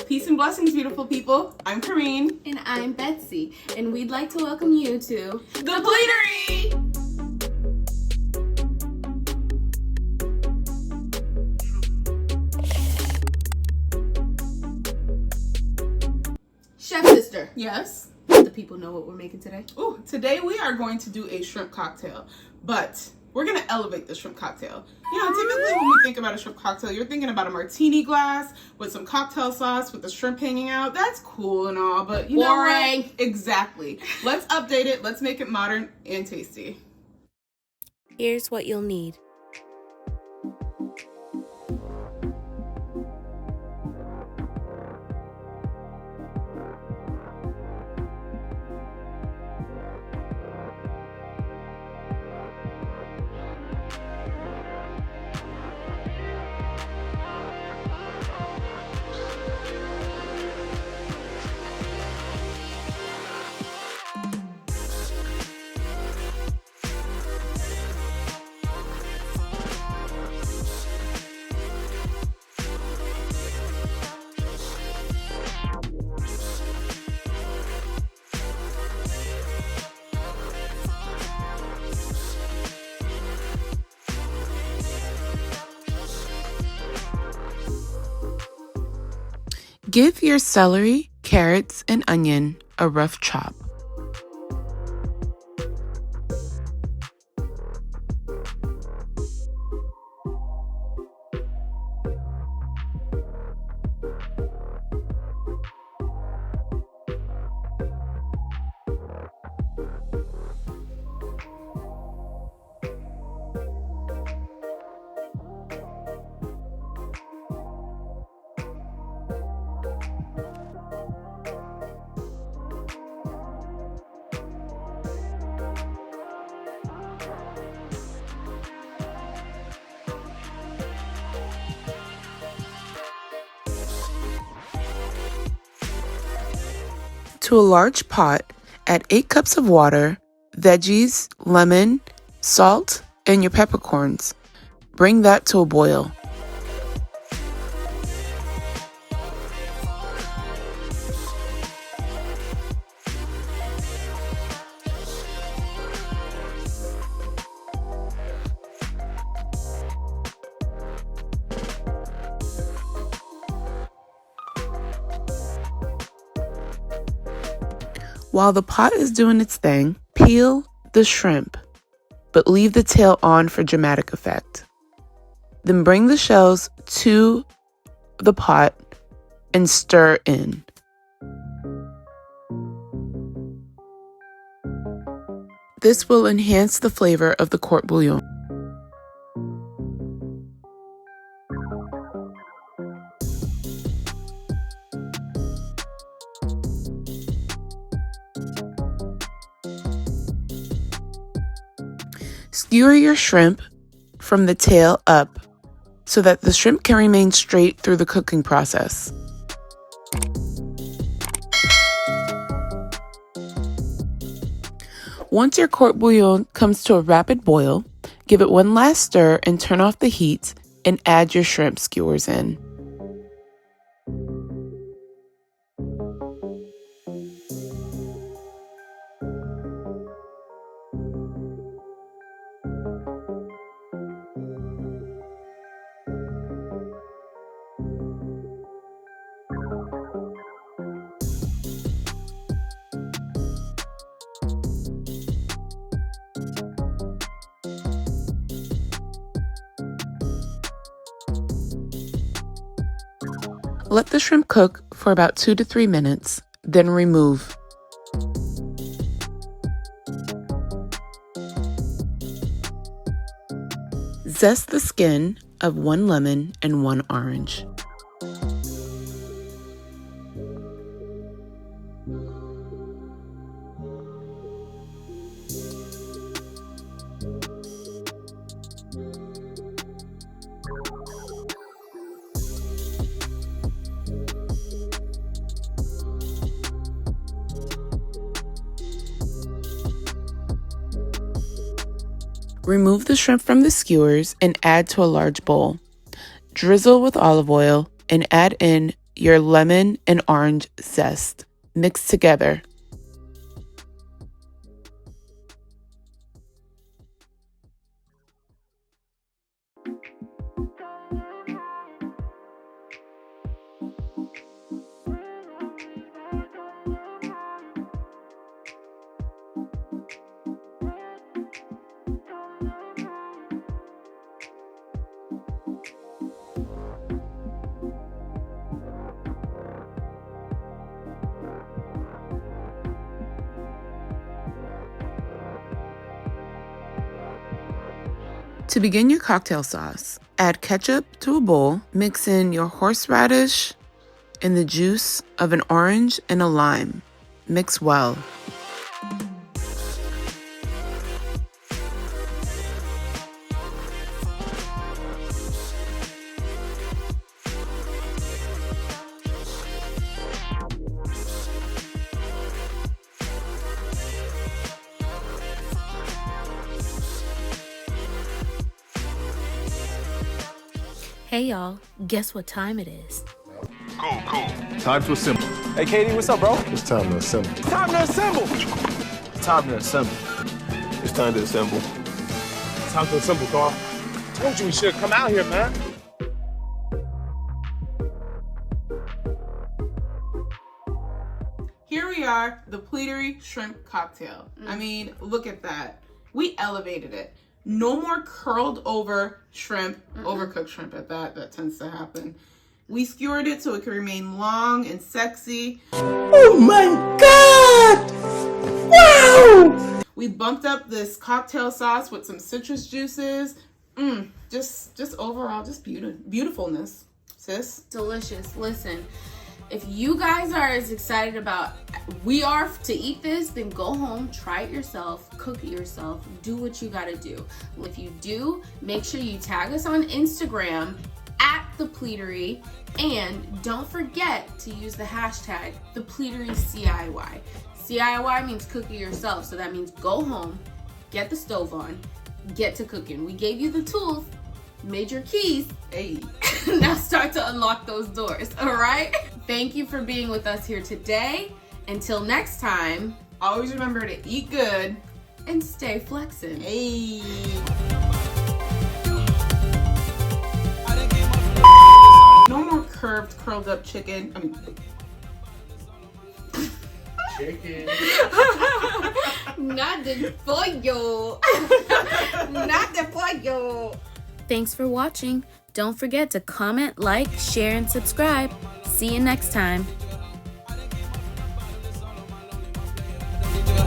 Peace and blessings, beautiful people. I'm Kareen. And I'm Betsy. And we'd like to welcome you to The Bleedery! Chef Sister. Yes? Let the people know what we're making today. Ooh, today we are going to do a shrimp cocktail, but we're going to elevate the shrimp cocktail. You know, typically when we think about a shrimp cocktail, you're thinking about a martini glass with some cocktail sauce with the shrimp hanging out. That's cool and all, but you know what? Exactly. Let's update it. Let's make it modern and tasty. Here's what you'll need. Give your celery, carrots, and onion a rough chop. To a large pot, add 8 cups of water, veggies, lemon, salt, and your peppercorns. Bring that to a boil. While the pot is doing its thing, peel the shrimp, but leave the tail on for dramatic effect. Then bring the shells to the pot and stir in. This will enhance the flavor of the court bouillon. Skewer your shrimp from the tail up so that the shrimp can remain straight through the cooking process. Once your court bouillon comes to a rapid boil, give it one last stir and turn off the heat and add your shrimp skewers in. Let the shrimp cook for about 2 to 3 minutes, then remove. Zest the skin of 1 lemon and 1 orange. Remove the shrimp from the skewers and add to a large bowl. Drizzle with olive oil and add in your lemon and orange zest mixed together. To begin your cocktail sauce, add ketchup to a bowl, mix in your horseradish and the juice of an orange and a lime. Mix well. Hey y'all, guess what time it is? Cool. Time to assemble. Hey, Katie, what's up, bro? It's time to assemble. Time to assemble. Time to assemble. It's time to assemble. Time to assemble, Carl. Told you we should come out here, man. Here we are, the Pleatery shrimp cocktail. I mean, look at that. We elevated it. No more curled over shrimp, overcooked shrimp at that tends to happen. We skewered it so it can remain long and sexy. Oh my God! Wow! We bumped up this cocktail sauce with some citrus juices. Just overall, just beautifulness, sis. Delicious. Listen, if you guys are as excited about we are to eat this, then go home, try it yourself, cook it yourself, do what you gotta do. If you do, make sure you tag us on Instagram at the Pleatery, and don't forget to use the hashtag the Pleatery CIY. CIY means cook it yourself, so that means go home, get the stove on, get to cooking. We gave you the tools, made your keys. Hey. Now start to unlock those doors, all right? Thank you for being with us here today. Until next time, Always remember to eat good and stay flexing. Hey. No more curled up chicken. I mean, Chicken. Not the pollo. Not the pollo. Thanks for watching. Don't forget to comment, like, share, and subscribe. See you next time.